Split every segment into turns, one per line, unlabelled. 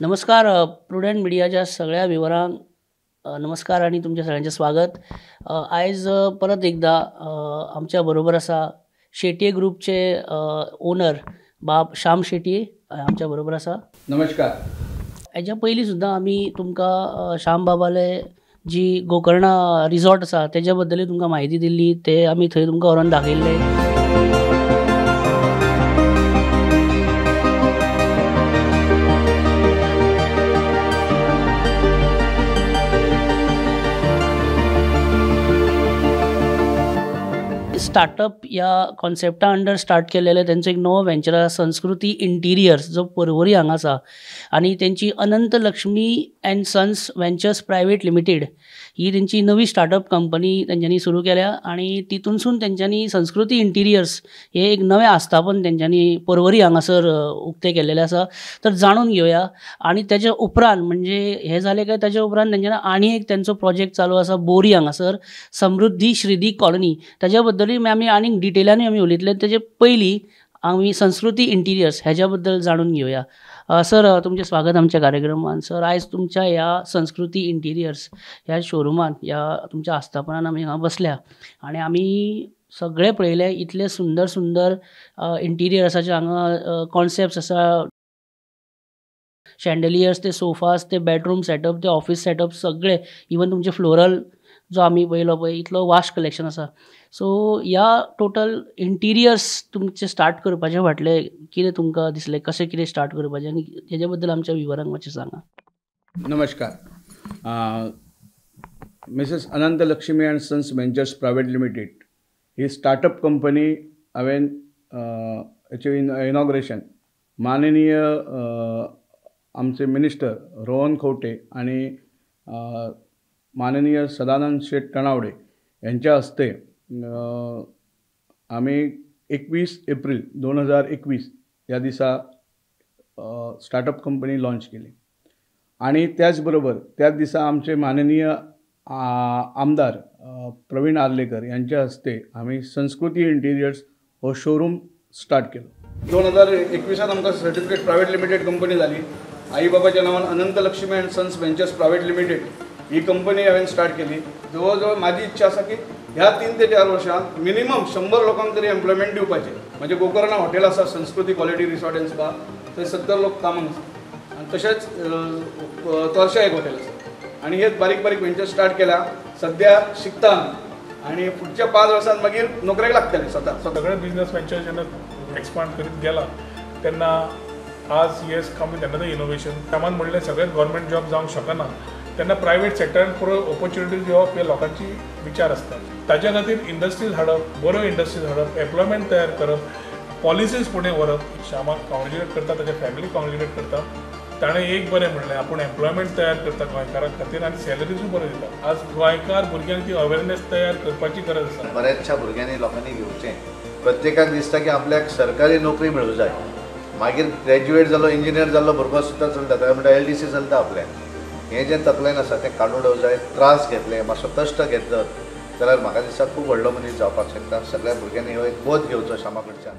नमस्कार प्रुडंट मिडियाच्या सगळ्या विवरांक नमस्कार आणि तुमच्या सगळ्यांचे स्वागत. आयज परत एकदा आमच्या बरोबर आसा शेटये ग्रुपचे ओनर बाब श्याम शेटये आमच्या बरोबर आसा.
नमस्कार.
हेच्या पयलीं सुद्दां आमी तुमकां श्याम बाबाले जी गोकर्णा रिसॉर्ट आसा तेज्या बद्दलूय तुमकां म्हायती दिल्ली, ते आमी थंय तुमकां व्हरोन दाखयल्ले. स्टार्टअप या कॉन्सेप्टा अंडर स्टार्ट केलेले त्यांचो एक नवो वेंचर आसा संस्कृती इंटिरियर्स, जो पर्वरी हांगा आसा. आनी तेंची Anant Lakshmi and sons ventures private limited ही तेंची नवी स्टार्टअप कंपनी तेंच्यांनी सुरू केल्या. आनी तितूनसून तेंच्यांनी संस्कृती इंटिरियर्स हे एक नवें आस्थापन तेंच्यांनी पर्वरी हांगासर उक्तें केल्लेलें आसा. तर जाणून घेवया. आनी तेच्या उपरांत म्हणजे हे जालें काय तेच्या उपरांत तेंच्यांनी आनी एक तेंचो प्रोजेक्ट चालू आसा बोरी हांगासर, समृद्धी श्रीदी कॉलनी. तेज्या बद्दलूय आमी आनीक डिटेलांनी आमी उलयतले. तेजे पयलीं आमी संस्कृती इंटिरियर्स हेज्या बद्दल जाणून घेवया. सर, तुमचें स्वागत आमच्या कार्यक्रमान. सर, आयज तुमच्या ह्या संस्कृती इंटिरियर्स ह्या शोरुमान, ह्या तुमच्या आस्थापनान आमी हांगा बसल्या आनी आमी सगळे पळयले इतले सुंदर सुंदर इंटिरियर आसा, जे हांगा कॉन्सेप्ट्स आसा, शँडलियर्स, ते सोफास, ते बेडरूम सेटअप, ते ऑफिस सेटअप सगळे, इवन तुमचे फ्लोरल जो आमी पळयलो पळय, इतलो वास्ट कलेक्शन आसा. सो ह्या टोटल इंटिरियर्स तुमचे स्टार्ट करपाचे फाटले कितें तुमकां दिसलें, कशें कितें स्टार्ट करपाचें, आनी हेजे बद्दल आमच्या विवरांक मातशें सांगा.
नमस्कार. Mrs Anant Lakshmi and sons ventures private limited ही स्टार्टअप कंपनी हांवें हेचें इनॉग्रेशन माननीय आमचे मिनिस्टर रोहन खंवटे आनी माननीय सदानंद शेट टणावडे यांच्या हस्ते आमी 21 एप्रिल 2021 ह्या दिसा स्टार्टअप कंपनी लॉन्च केली. आणि त्याचबरोबर त्याच दिसा आमचे माननीय आमदार प्रवीण आर्लेकर यांच्या हस्ते आम्ही संस्कृती इंटिरियर्स हो शोरूम स्टार्ट केलो. 2021 आमकां सर्टिफिकेट प्रायवेट लिमिटेड कंपनी जाली. आई बाबाच्या नावान Anant Lakshmi and sons ventures private limited ही कंपनी हांवें स्टार्ट केली. जवळ माझी इच्छा आसा की ह्या 3 ते 4 वर्षांत मिनिमम 100 लोकांक तरी एम्प्लॉयमेंट दिवपाचें. म्हणजे गोकर्णा हॉटेल आसा, संस्कृती क्वालिटी रिसॉर्ट एंड स्पा, थंय 70 लोक कामाक आसा. आनी तशेंच तोरशा एक हॉटेल आसा. आनी हे बारीक बारीक वेंचर स्टार्ट केल्या. सध्या शिकता आनी फुडच्या 5 वर्सांत मागीर नोकरेक लागतले स्वता.
सगळे बिझनेस वेंचर जेन्ना एक्सपांड करीत गेला तेन्ना आज येस कमी तेन्ना ते इनोव्हेशन कामान म्हणलें सगळेच गव्हर्मेंट जॉब जावंक शकना, तेन्ना प्रायवेट सेक्टरान पुरो ऑपॉर्च्युनिटीज दिवप हे लोकांची विचार आसता. ताज्या खातीर इंडस्ट्रीज हाडप, बऱ्यो इंडस्ट्रीज हाडप, एम्प्लॉयमेंट तयार करप, पॉलिसीज फुडें व्हरप. श्यामाक कॉंग्रेच्युलेट करता, ताच्या फॅमिली कॉंग्रेच्युलेट करता. ताणें एक बरें म्हणलें, आपूण एम्प्लॉयमेंट तयार करता गोंयकारां खातीर आनी सॅलरीजूय बऱ्यो दिता. आज गोंयकार भुरग्यांक ती अवेरनेस तयार करपाची गरज आसा.
बऱ्याचशा भुरग्यांनी लोकांनी घेवचें. प्रत्येकाक दिसता की आपल्याक सरकारी नोकरी मेळूं जाय. मागीर ग्रॅज्युएट जालो, इंजिनियर जाल्लो भुरगो सुद्दां चलता, ताका म्हणटा LDC चलता आपल्याक. हें जें तकलेन आसा तें काडून उडोवंक जाय. त्रास घेतले, मातसो कश्ट घेतलो जाल्यार म्हाका दिसता खूब व्हडलो मनीस जावपाक शकता. सगळ्या भुरग्यांनी हो एक बोध घेवचो श्यामा कडच्यान.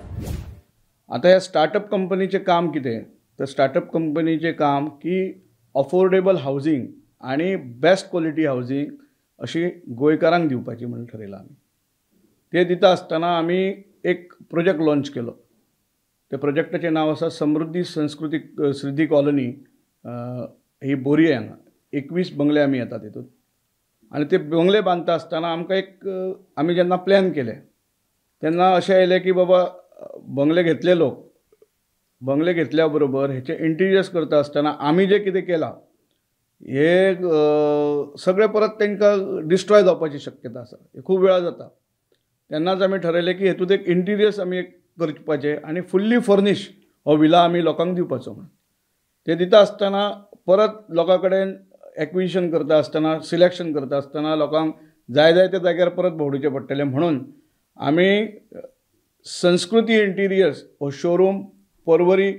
आता ह्या स्टार्टअप कंपनीचें काम कितें, तर स्टार्टअप कंपनीचें काम की अफोर्डेबल हावजींग आनी बेस्ट क्वॉलिटी हावजींग अशी गोंयकारांक दिवपाची म्हणून ठरयलां आमी. ते दिता आसतना आमी एक प्रोजेक्ट लॉन्च केलो. त्या प्रोजेक्टाचें नांव आसा समृद्धी संस्कृती श्रीदी कॉलनी. ही बोरी हांगा 21 बंगले आमी येतात तितून. आनी ते बंगले बांदता आसतना आमकां एक आमी जेन्ना प्लॅन केले तेन्ना अशें येयलें की बाबा बंगले घेतले लोक, बंगले घेतल्या बरोबर हेचे इंटिरियर्स करता आसतना आमी जें कितें केलां हे सगळें परत तांकां डिस्ट्रॉय जावपाची शक्यता आसा. हे खूब वेळा जाता. तेन्नाच आमी ठरयलें की हेतूंत एक इंटिरियर्स आमी करपाचे आनी फुल्ली फर्निश हो विला आमी लोकांक दिवपाचो म्हणून. ते दिता आसतना परत लोकां कडेन एक्विजिशन करता आसतना, सिलेक्शन करता आसतना लोकांक जाय जाय त्या जाग्यार परत भोंवडुचें पडटलें. म्हणून आमी संस्कृती इंटिरियर्स हो शोरूम पर्वरी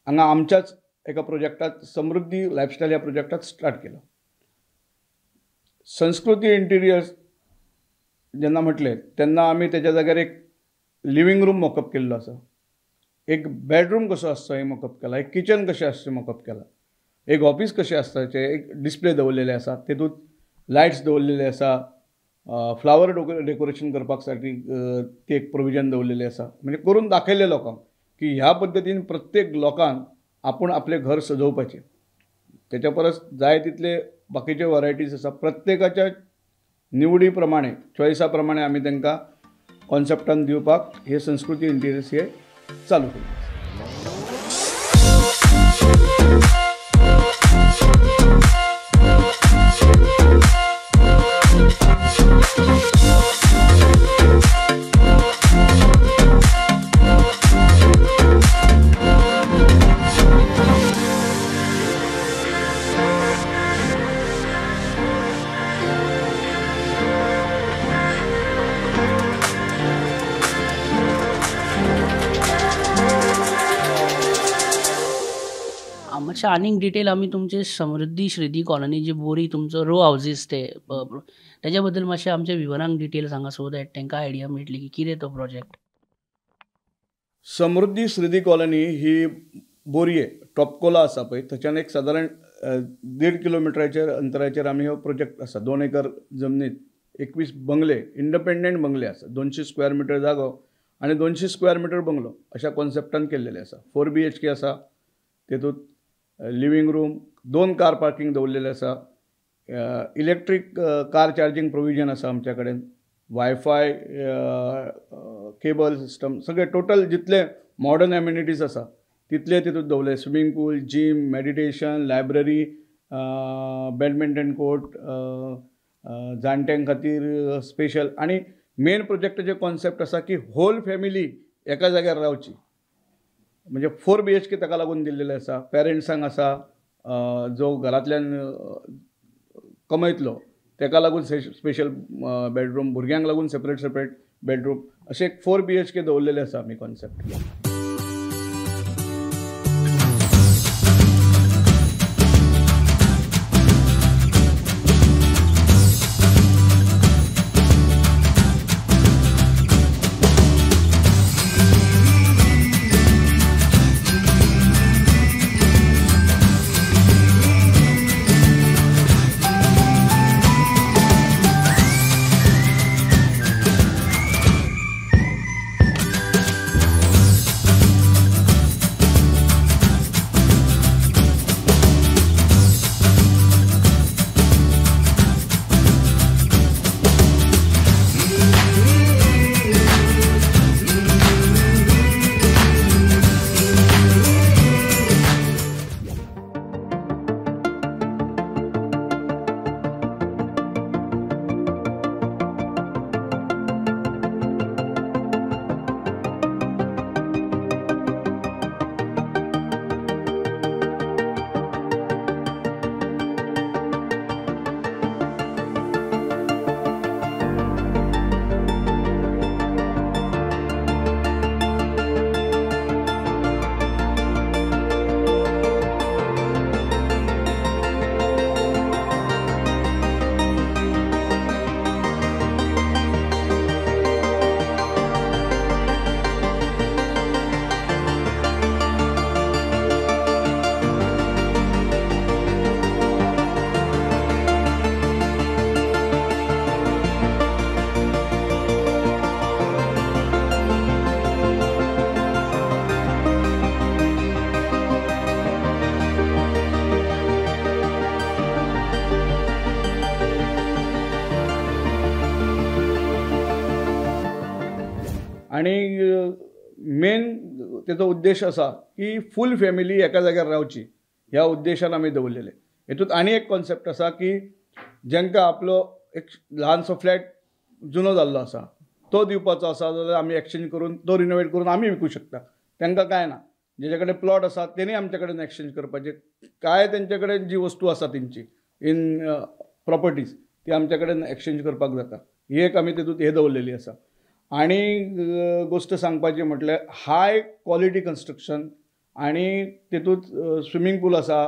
हांगा आमच्याच एका प्रोजेक्टात समृद्धी लायफस्टायल ह्या प्रोजेक्टात स्टार्ट केलो. संस्कृती इंटिरियर्स जेन्ना म्हटलें तेन्ना आमी तेच्या जाग्यार एक लिव्हिंग रूम मॉकअप केल्लो आसा, एक बेडरूम कसो आसचो हें मॉकअप केला, एक किचन कशें आसचें मॉकअप केला. एक ऑफिस कशें आसता तें एक डिस्प्ले दवरलेले आसा, तेतूंत लायट्स दवरलेले आसा, फ्लावर डेकोरेशन करपासाठी ती एक प्रोविजन दवरलेली आसा. म्हणजे करून दाखयलें लोकांक की ह्या पद्दतीन प्रत्येक लोकान आपूण आपलें घर सजोवपाचें. तेच्या परस जाय तितले बाकीचे वरायटीज आसा, प्रत्येकाच्या निवडी प्रमाणे चॉयसा प्रमाणे आमी तांकां कॉन्सेप्टान दिवपाक हे संस्कृती इंटिरियर्स हे चालू केले.
मातशें आनीक डिटेल आमी तुमचे समृद्धी श्रीधी कॉलनी जी बोरी तुमचो रो हावजीस ते तेज्या बद्दल मातशें आमच्या व्हिवरांक डिटेल सांगा सो दॅट तांकां आयडिया मेळटली की कितें तो प्रोजेक्ट.
समृद्धी श्रीधी कॉलनी ही बोरये टॉपकोला आसा पळय थंयच्यान एक सादारण 1.5 किलोमिटराचेर अंतराचेर आमी हो प्रोजेक्ट आसा. 2 एकर जमनीत 21 बंगले, इंडिपेंडंट बंगले आसा, 200 स्क्वेअर मिटर जागो आनी 200 स्क्वेअर मिटर बंगलो अशा कॉन्सेप्टान केल्लेले आसा. 4 BHK आसा, तेतूंत लिव्हिंग रूम, 2 कार पार्किंग दवरलेले आसा, इलेक्ट्रीक कार चार्जिंग प्रोविजन आसा आमच्या कडेन, वायफाय, केबल सिस्टम, सगळे टोटल जितले मॉडर्न एम्युनिटीज आसा तितले तितूंत दवरले. Swimming pool, gym, meditation, library, badminton court, जाणट्यां खातीर स्पेशल. आनी मेन प्रोजेक्टाचे कॉन्सेप्ट आसा की होल फॅमिली एका जाग्यार रावची. म्हणजे 4 BHK ताका लागून दिल्लेले आसा. पेरंट्सांक आसा, जो घरांतल्यान कमयतलो ताका लागून स्पेशल बेडरूम, भुरग्यांक लागून सेपरेट बेडरूम, अशें 4 BHK दवरलेले आसा आमी कॉन्सेप्ट. आणि मेन तेचो उद्देश असा की फूल फॅमिली एका जाग्यार रावची ह्या उद्देशान आमी दवरलेले. हेतूंत आनी एक कॉन्सेप्ट आसा की जेंकां आपलो एक ल्हानसो फ्लॅट जुनो जाल्लो आसा तो दिवपाचो आसा जाल्यार आमी एक्सचेंज करून तो रिनोवेट करून आमी विकूं शकता. तांकां काय ना, जेचे कडेन प्लॉट आसा तेणी आमचे कडेन एक्सचेंज करपाचे. काय तेंचे कडेन जी वस्तू आसा तेंची इन प्रॉपर्टीज ती आमचे कडेन एक्सचेंज करपाक जाता. ही एक आमी तेतूंत हे दवरलेली आसा. आणि गोष्ट सांगपाची म्हटल्यार हाय क्वॉलिटी कन्स्ट्रक्शन आणि तेतूंत स्विमींग पूल आसा,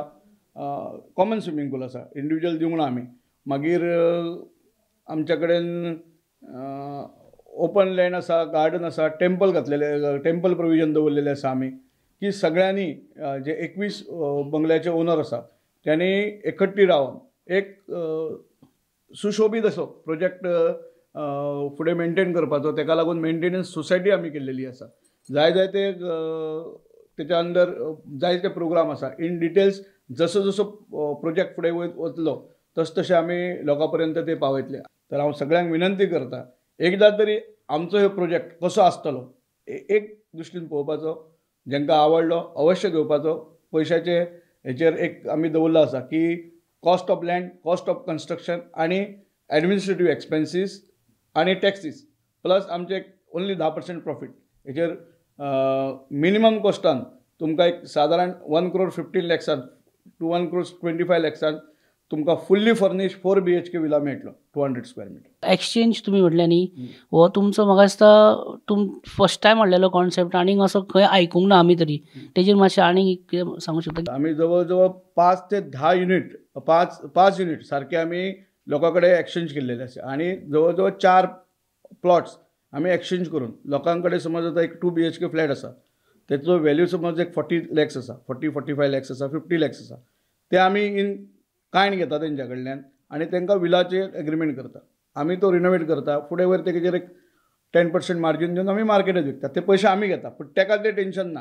कॉमन स्विमींग पूल आसा, इंडिविज्युअल दिवंक ना आमी. मागीर आमच्या कडेन ओपन लँड आसा, गार्डन आसा, टेम्पल घातलेले, टेम्पल प्रोविजन दवरलेले आसा आमी की सगळ्यांनी जे 21 बंगल्याचे ओनर आसा त्यांनी एकट्टी रावन एक सुशोभीत असो प्रोजेक्ट फुडें मेंटेन करपाचो. ताका लागून मेंटेनन्स सोसायटी आमी केल्लेली आसा. जाय ते तेच्या अंडर जायते प्रोग्राम आसा. इन डिटेल्स जसो जसो प्रोजेक्ट फुडें वतलो तशें आमी लोकां पर्यंत ते पावयतले. तर हांव सगळ्यांक विनंती करता, एकदां तरी आमचो हो प्रोजेक्ट कसो आसतलो एक दृश्टीन पळोवपाचो. जांकां आवडलो अवश्य घेवपाचो. पयशाचे हेचेर एक आमी दवरलो आसा की cost of land, cost of construction आनी एडमिनिस्ट्रेटीव एक्सपेन्सीस आनी टॅक्सीस प्लस आमचे ओन्ली 10% प्रॉफीट. हेचेर मिनिमम कॉस्टान तुमकां एक सादारण 1,50,00,000 टू 1,25,00,000 तुमकां फुल्ली फर्निश 4 BHK विला मेळटलो 200 स्क्वेअर मीटर.
एक्सचेंज तुमी म्हटलें न्ही, हो तुमचो म्हाका दिसता फर्स्ट टायम हाडलेलो कॉन्सेप्ट आनीक असो खंय आयकूंक ना आमी तरी. तेजेर मातशें आनीक कितें सांगूं शकता?
आमी जवळ जवळ 5 ते 10 युनिट 5 युनिट सारखे आमी लोकां कडेन एक्सचेंज केल्लेले आसा. आनी जवळ जवळ 4 प्लॉट्स आमी एक्सचेंज करून लोकां कडेन समज आतां एक 2 BHK फ्लॅट आसा, तेचो वॅल्यू समज एक 40 lakhs आसा, 40-45 lakhs आसा, 50 lakhs आसा, ते आमी इन कायंड घेता तेंच्या कडल्यान आनी तांकां विलाचेर एग्रीमेंट करता. आमी तो रिनोवेट करता. फुडें वयर तेजेर एक 10% मार्जीन दिवन आमी मार्केटात विकता. ते पयशे आमी घेता, पूण ताका तें टेन्शन ना.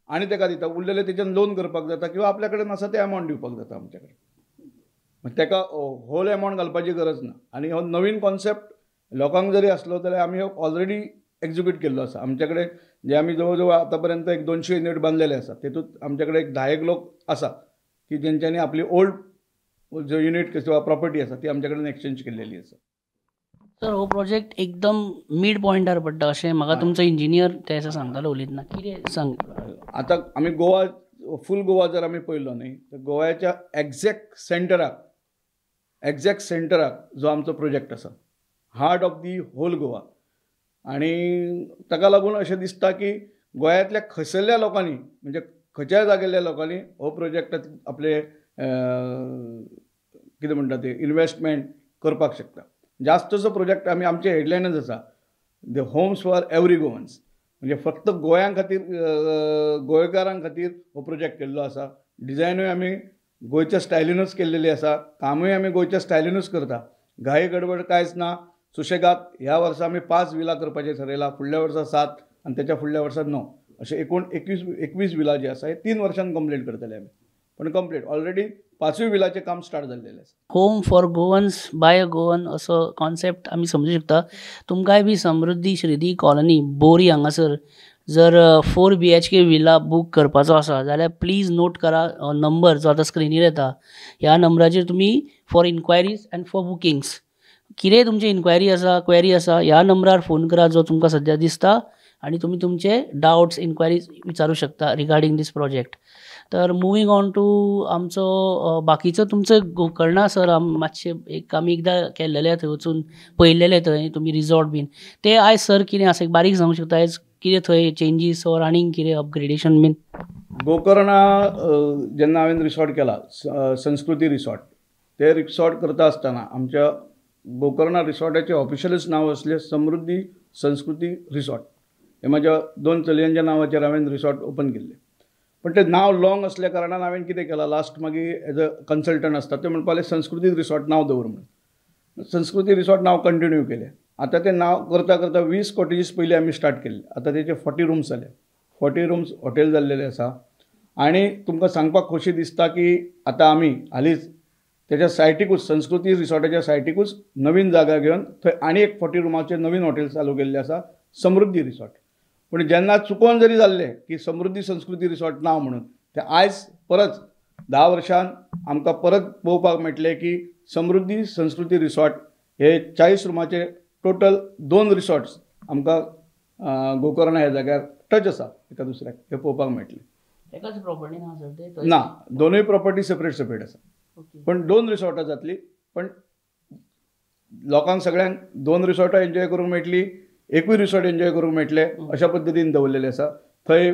आनी ताका दिता. उरलेले तेच्यान लोन करपाक जाता किंवा आपल्या कडेन आसा ते अमावंट दिवपाक जाता आमचे कडेन. ताका होल अमावंट घालपाची गरज ना. आनी हो नवीन कॉन्सेप्ट लोकांक जरी आसलो जाल्यार आमी ऑलरेडी एक्झिक्यूट केल्लो आसा. आमचे कडेन जे आमी जवळ जवळ आतां पर्यंत एक 200 युनिट बांदलेले आसा. तेतूंत आमचे कडेन एक 10 लोक आसा की जेंच्यांनी आपली ओल्ड जो युनिट किंवा प्रॉपर्टी आसा ती आमचे कडेन एक्सचेंज केल्लेली आसा.
सर हो प्रोजेक्ट एकदम मिड पॉयंटार पडटा अशें म्हाका तुमचो इंजिनियर ते असं सांगतालो उलयतना. कितें सांग?
आतां आमी गोवा फूल गोवा जर आमी पळयलो न्ही तर गोव्याच्या एक्झॅक्ट सेंटराक जो आमचो प्रोजेक्ट आसा, heart of the whole Goa. आनी ताका लागून अशें दिसता की गोंयांतल्या खंयसरल्या लोकांनी म्हणजे खंयच्याय जागेल्या लोकांनी हो प्रोजेक्टात आपले कितें म्हणटा ते इन्वेस्टमेंट करपाक शकता. जास्तसो प्रोजेक्ट आमी आमचे हेडलायनच आसा the homes for every Goans. म्हणजे फक्त गोंयां खातीर गोंयकारां खातीर हो प्रोजेक्ट केल्लो आसा. डिझायनूय आमी गोंयच्या स्टायलीनूच केल्लेली आसा. कामूय आमी गोंयच्या स्टायलीनूच करता. घाई गडबड कांयच ना. सुशेगाद ह्या वर्सा आमी 5 विला करपाचें थारयलां. फुडल्या वर्सा 7 आनी तेच्या फुडल्या वर्सा 9 अशे एकूण 21 विला जी आसा हे 3 वर्षांत कंप्लीट करतले आमी. पण कंप्लीट ऑलरेडी 5वी विलाचें काम स्टार्ट जाल्लेलें आसा.
Home for Goans by a Goan असो कॉन्सेप्ट आमी समजूं शकता. तुमकांय बी समृद्धी श्रीदी कॉलनी बोरी हांगासर जर 4 BHK विला बूक करपाचो आसा जाल्यार प्लीज नोट करा नंबर जो आतां स्क्रिनीर येता. ह्या नंबराचेर तुमी for enquiries end for bookings कितेंय तुमची इन्क्वायरी आसा क्वेरी आसा ह्या नंबरार फोन करा जो तुमकां सद्या दिसता आनी तुमी तुमचे डावट्स इन्क्वायरीज विचारूं शकता रिगार्डींग दीस प्रोजेक्ट. तर मुवींग ऑन टू आमचो बाकीचो तुमचो गोकर्णा सर मातशें एक आमी एकदां केल्लेले थंय वचून पळयल्लेले थंय तुमी रिसॉर्ट बीन ते आयज सर कितें आसा एक बारीक सांगूंक शकता आयज कितें थंय चेंजीस ऑर आनीक कितें अपग्रेडेशन बीन?
गोकर्णा जेन्ना हांवें रिसॉर्ट केला संस्कृती रिसॉर्ट ते रिसॉर्ट करता आसतना आमच्या गोकर्णा रिसॉर्टाचें ऑफिशियलच नांव आसलें समृद्धी संस्कृती रिसॉर्ट. हे म्हाज्या 2 चलयांच्या नांवाचेर हांवें रिसॉर्ट ओपन केल्लें. पण ते नांव लॉंग असल्या कारणान हांवें कितें केलां लास्ट मागीर एज अ कन्सल्टंट आसता ते म्हणपाक संस्कृती रिसॉर्ट नांव दवर म्हणून. संस्कृती रिसॉर्ट नांव कंटिन्यू केलें. आतां तें नांव करता करता 20 कॉटेजीस पयलीं आमी स्टार्ट केल्ले. आतां तेचे 40 रूम्स जाले. 40 रूम्स हॉटेल जाल्लेले आसा. आनी तुमकां सांगपाक खोशी दिसता की आतां आमी हालींच तेच्या सायटीकूच संस्कृती रिसॉर्टाच्या सायटीकूच नवीन जागा घेवन थंय आनी एक 40 रुमाचें नवीन हॉटेल चालू केल्लें आसा समृद्धी रिसॉर्ट. पूण जेन्ना चुकोवन जरी जाल्लें की समृद्धी संस्कृती रिसॉर्ट नांव म्हणून तें आयज परत 10 वर्षान आमकां परत पळोवपाक मेळटलें की समृद्धी संस्कृती रिसॉर्ट हे 40 रुमाचे टोटल 2 रिसॉर्ट्स आमकां गोकर्णा ह्या जाग्यार टच आसा एका दुसऱ्याक हे पळोवपाक मेळटलें.
एकाच प्रॉपर्टी ना सर ते?
ना, दोनूय प्रॉपर्टी सेपरेट आसा. पण 2 रिसॉर्टां जातली. पण लोकांक सगळ्यांक 2 रिसॉर्टां एन्जॉय करूंक मेळटली, एकूय रिसॉर्ट एन्जॉय करूंक मेळटले अशा पद्दतीन दवरलेले आसा. थंय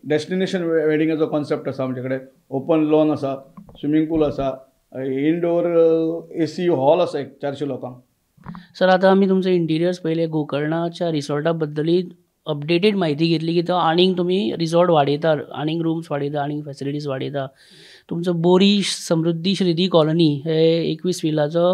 डेस्टिनेशन वेडिंगाचो कॉन्सेप्ट आसा आमचे कडेन. ओपन लॉन आसा, स्विमींग पूल आसा, इनडोर AC हॉल आसा एक 400 लोकांक.
सर आतां आमी तुमचे इंटिरियर्स पयले गोकर्णाच्या रिसॉर्टा बद्दली अपडेटेड म्हायती घेतली की तो आनीक तुमी रिसॉर्ट वाडयता, आनीक रूम्स वाडयता, आनीक फॅसिलिटीज वाडयता. तुमचो बोरी समृद्धी श्रीदी कॉलनी हे 21 विलाचो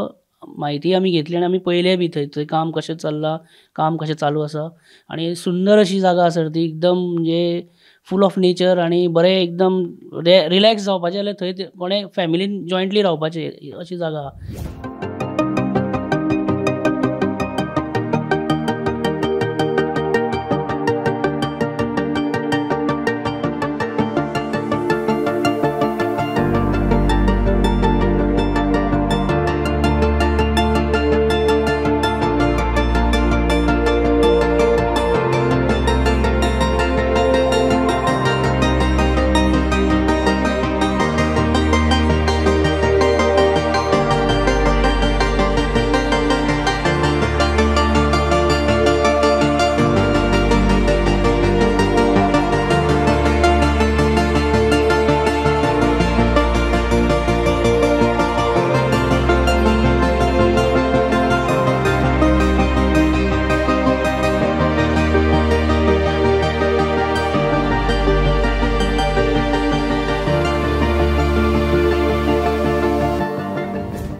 म्हायती आमी घेतली आनी आमी पयले बी थंय काम कशें चल्लां, काम कशें चालू आसा. आनी सुंदर अशी जागा आसा ती, एकदम म्हणजे फूल ऑफ नेचर आनी बरें एकदम रिलॅक्स जावपाचें जाल्यार थंय कोणें फॅमिलीन जॉयंटली रावपाचें अशी जागा आहा.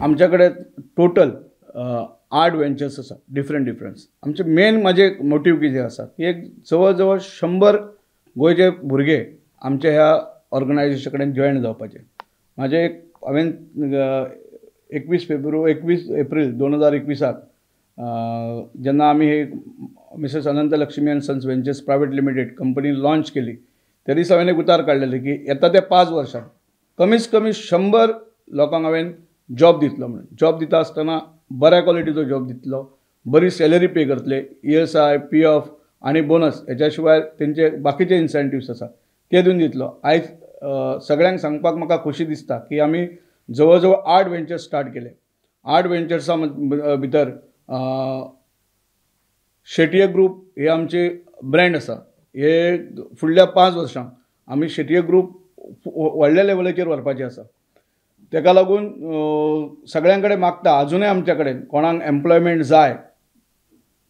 आमच्याकडे टोटल 8 वेंचर्स आसा डिफरंट. आमचे मेन माझे मोटीव कितें आसा की एक जवळ जवळ 100 गोंयचे भुरगे आमच्या ह्या ऑर्गनायजेशन कडेन जॉयन जावपाचे. माझे हांवें 21 एप्रील 2021 जेन्ना आमी हे Mrs Anant Lakshmi and sons ventures private limited company launch केली त्या दिसा हांवें एक उतार काडलेले की येता त्या 5 वर्सांत कमीत कमी 100 लोकांक हांवें जॉब दितलो म्हणून. जॉब दिता आसतना बऱ्या क्वॉलिटीचो जॉब दितलो, बरी सॅलरी पे करतले, ESI, PF आनी बोनस हेच्या शिवाय तेंचे बाकीचे इन्सेंटिव्स आसा ते दिवन दितलो. आयज सगळ्यांक सांगपाक म्हाका खोशी दिसता की आमी जवळ जवळ 8 वेंचर्स स्टार्ट केले. 8 वेंचर्सा भितर शेटये ग्रुप हे आमचे ब्रँड आसा. हे फुडल्या 5 वर्सांक आमी शेटये ग्रुप व्हडल्या लेवलाचेर व्हरपाचे आसा. तेका लागून सगळ्यां कडेन मागता अजुनूय आमच्या कडेन कोणाक एम्प्लॉयमेंट जाय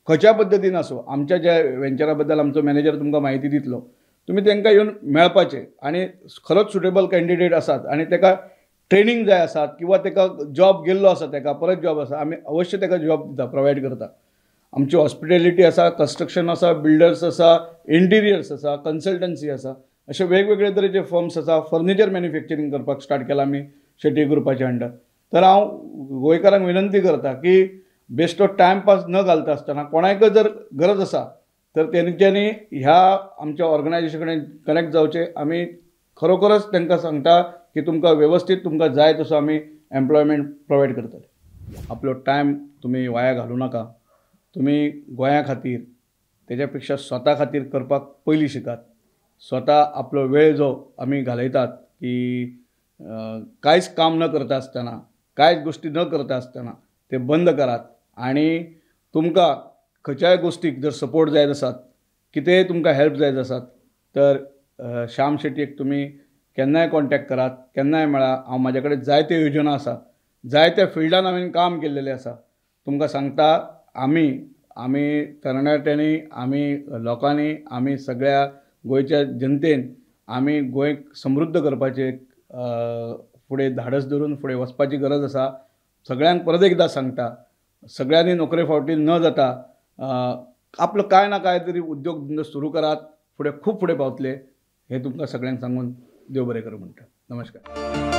खंयच्या पद्दतीन आसूं आमच्या ज्या वेंचरा बद्दल आमचो मॅनेजर तुमकां म्हायती दितलो. तुमी तांकां येवन मेळपाचें आनी खरोच सुटेबल कॅन्डिडेट आसात आनी ताका ट्रेनिंग जाय आसात किंवा ताका जॉब गेल्लो आसा ताका परत जॉब आसा आमी अवश्य ताका जॉब दिता, प्रोवायड करता. आमची हॉस्पिटॅलिटी आसा, कन्स्ट्रक्शन आसा, बिल्डर्स आसा, इंटिरियर्स आसा, कन्सल्टन्सी आसा, अशे वेगवेगळे तरेचे फर्म्स आसा. फर्निचर मॅन्युफॅक्चरींग करपाक स्टार्ट केलां आमी शेट्टी ग्रुपाच्या अंडर. तर हांव गोंयकारांक विनंती करता की बेश्टो टायमपास न घालता आसतना कोणाकय जर गरज आसा तर तेंच्यांनी ह्या आमच्या ऑर्गनायजेशन कडेन कनेक्ट जावचें. आमी खरोखरच तांकां सांगता की तुमकां वेवस्थीत तुमकां जाय तसो आमी एम्प्लॉयमेंट प्रोवायड करतले. आपलो टायम तुमी वाया घालूं नाका. तुमी गोंया खातीर तेच्या पेक्षा स्वता खातीर करपाक पयलीं शिकात. स्वता आपलो वेळ जो आमी घालयतात की कांयच काम न करता आसतना, कांयच गोष्टी न करता आसतना ते बंद करात. आनी तुमकां खंयच्याय गोष्टीक जर सपोर्ट जाय आसात, कितेंय तुमकां हेल्प जाय आसात तर श्याम शेटयेक तुमी केन्नाय कॉन्टॅक्ट करात, केन्नाय मेळा. हांव म्हाजे कडेन जायत्यो योजना आसा, जायत्या फिल्डान हांवें काम केल्लेलें आसा. तुमकां सांगता आमी तरणाट्यांनी, आमी लोकांनी, आमी सगळ्या गोंयच्या जनतेन आमी गोंयक समृद्ध करपाचें फुडें धाडस धरून फुडें वचपाची गरज आसा. सगळ्यांक परत एकदां सांगता, सगळ्यांनी नोकरे फावटी न जाता आपलो कांय ना कांय तरी उद्योग धंदो सुरू करात. फुडें खूब फुडें पावतले हे तुमकां सगळ्यांक सांगून देव बरें करूं म्हणटा. नमस्कार.